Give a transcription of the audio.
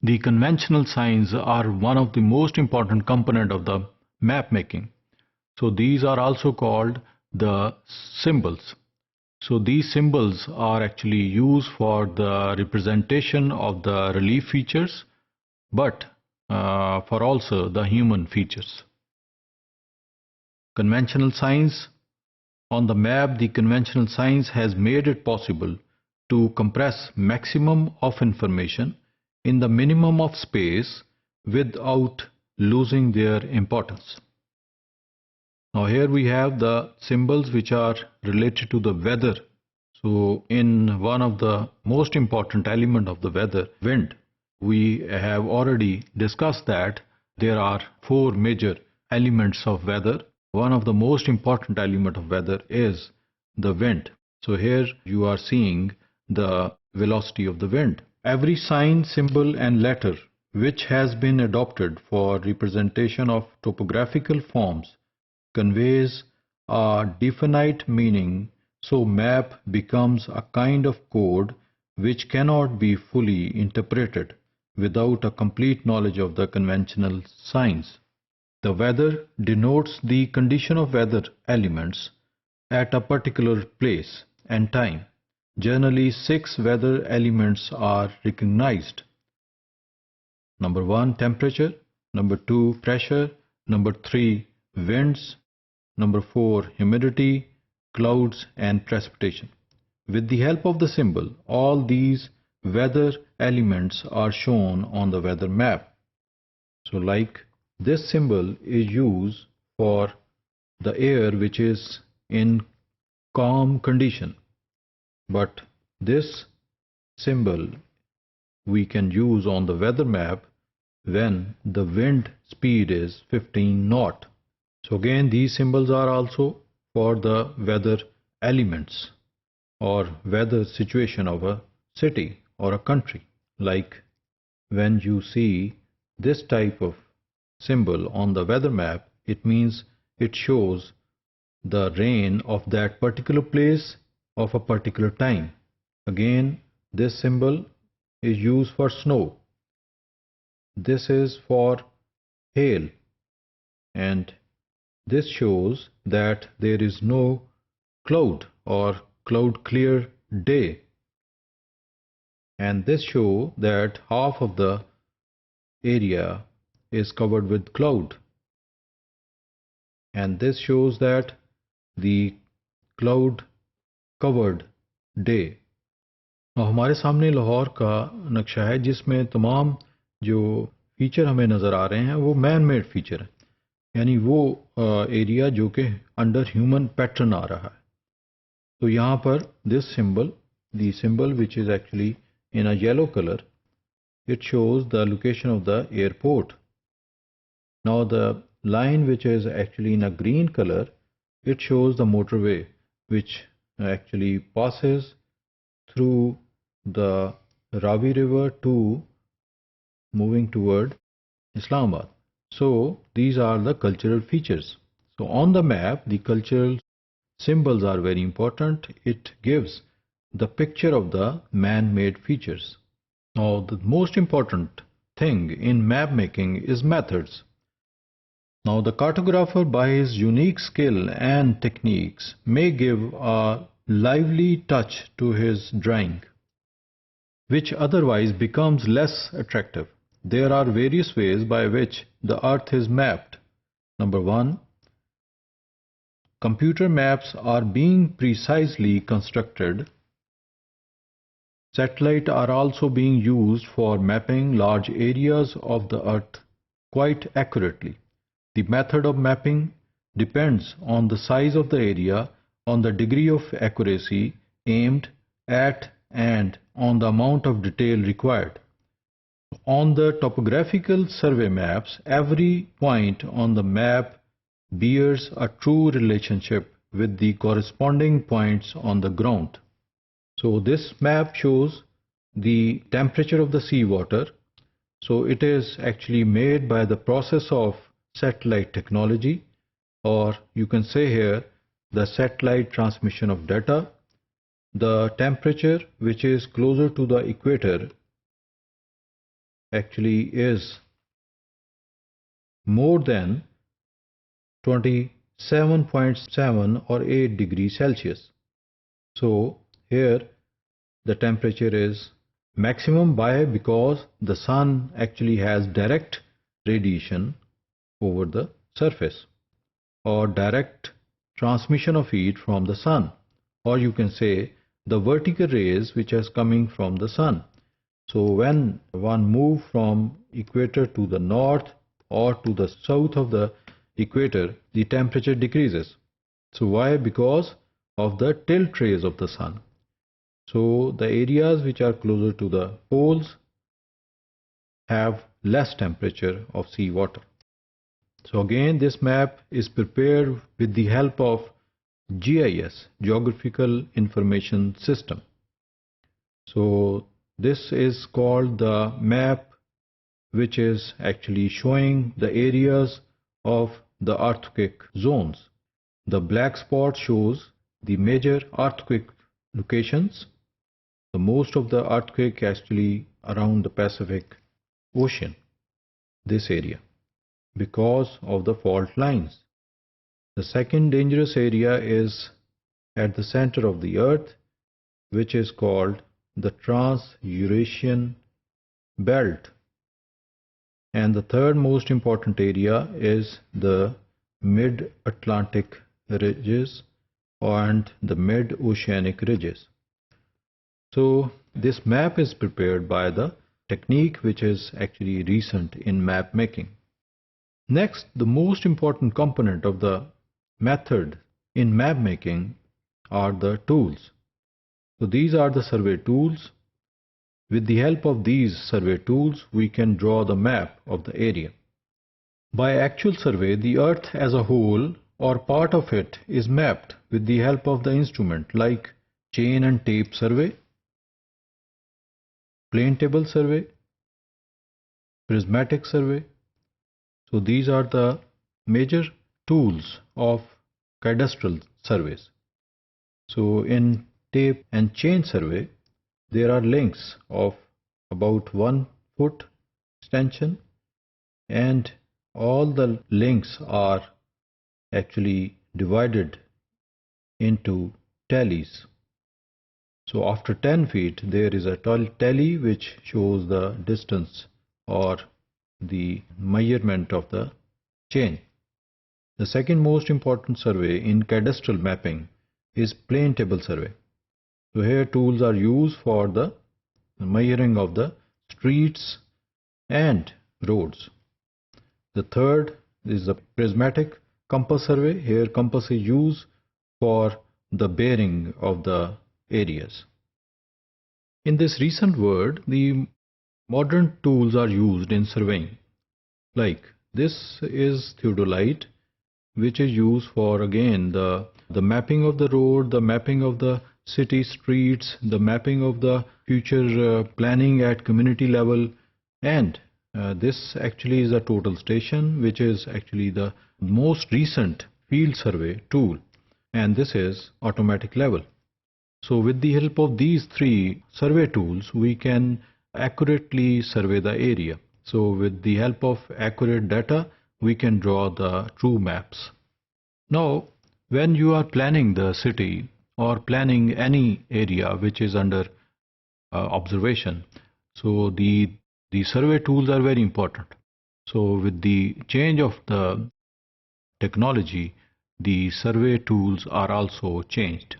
The conventional signs are one of the most important component of the map making. So these are also called the symbols. So these symbols are actually used for the representation of the relief features, but for also the human features. Conventional signs. On the map, the conventional signs has made it possible to compress maximum of information in the minimum of space without losing their importance. Now here we have the symbols which are related to the weather. So in one of the most important element of the weather, wind, we have already discussed that there are four major elements of weather. One of the most important element of weather is the wind. So here you are seeing the velocity of the wind. Every sign, symbol and letter which has been adopted for representation of topographical forms conveys a definite meaning, so map becomes a kind of code which cannot be fully interpreted without a complete knowledge of the conventional signs. The weather denotes the condition of weather elements at a particular place and time. Generally, 6 weather elements are recognized. Number 1, temperature. Number 2, pressure. Number 3, winds. Number 4, humidity, clouds and precipitation. With the help of the symbol, all these weather elements are shown on the weather map. So like this symbol is used for the air which is in calm condition, but this symbol we can use on the weather map when the wind speed is 15 knot. So again, these symbols are also for the weather elements or weather situation of a city or a country. Like when you see this type of symbol on the weather map, it means it shows the rain of that particular place of a particular time. Again, this symbol is used for snow. This is for hail, and this shows that there is no cloud or cloud clear day, and this shows that half of the area is covered with cloud, and this shows that the cloud covered day. और हमारे सामने लाहौर का नक्शा है जिसमें तमाम जो feature हमें नज़र आ रहे हैं वो मैन मेड फीचर है, यानी वो एरिया जो कि अंडर ह्यूमन पैटर्न आ रहा है. तो यहाँ पर this symbol, the symbol which is actually in a yellow colour, it shows the location of the airport. Now the line which is actually in a green color, it shows the motorway which actually passes through the Ravi River to moving toward Islamabad. So these are the cultural features. So on the map, the cultural symbols are very important. It gives the picture of the man-made features. Now the most important thing in map making is methods. Now the cartographer, by his unique skill and techniques, may give a lively touch to his drawing, which otherwise becomes less attractive. There are various ways by which the earth is mapped. Number 1, computer maps are being precisely constructed. Satellites are also being used for mapping large areas of the earth quite accurately. The method of mapping depends on the size of the area, on the degree of accuracy aimed at, and on the amount of detail required. On the topographical survey maps, every point on the map bears a true relationship with the corresponding points on the ground. So this map shows the temperature of the seawater. So it is actually made by the process of satellite technology, or you can say here the satellite transmission of data. The temperature which is closer to the equator actually is more than 27.7 or 8 degrees Celsius. So here the temperature is maximum. Why? Because the sun actually has direct radiation over the surface, or direct transmission of heat from the sun, or you can say the vertical rays which is coming from the sun. So when one move from equator to the north or to the south of the equator, the temperature decreases. So why? Because of the tilt rays of the sun. So the areas which are closer to the poles have less temperature of sea water. So again, this map is prepared with the help of GIS, Geographical Information System. So this is called the map which is actually showing the areas of the earthquake zones. The black spot shows the major earthquake locations. The most of the earthquake actually around the Pacific Ocean, this area, because of the fault lines. The second dangerous area is at the center of the earth, which is called the Trans-Eurasian Belt. And the third most important area is the mid-Atlantic ridges and the mid-oceanic ridges. So this map is prepared by the technique which is actually recent in map making. Next, the most important component of the method in map making are the tools. So these are the survey tools. With the help of these survey tools, we can draw the map of the area. By actual survey, the earth as a whole or part of it is mapped with the help of the instrument like chain and tape survey, plane table survey, prismatic survey. So these are the major tools of cadastral surveys. So in tape and chain survey, there are links of about 1 foot extension, and all the links are actually divided into tallies. So after 10 feet, there is a tally which shows the distance or the measurement of the chain. The second most important survey in cadastral mapping is plane table survey. So here tools are used for the measuring of the streets and roads. The third is the prismatic compass survey. Here compass is used for the bearing of the areas. In this recent world, the modern tools are used in surveying. Like this is theodolite, which is used for again the mapping of the road, the mapping of the city streets, the mapping of the future planning at community level, and this actually is a total station, which is actually the most recent field survey tool, and this is automatic level. So with the help of these three survey tools, we can accurately survey the area. So with the help of accurate data, we can draw the true maps. Now, when you are planning the city or planning any area which is under observation, so the survey tools are very important. So with the change of the technology, the survey tools are also changed.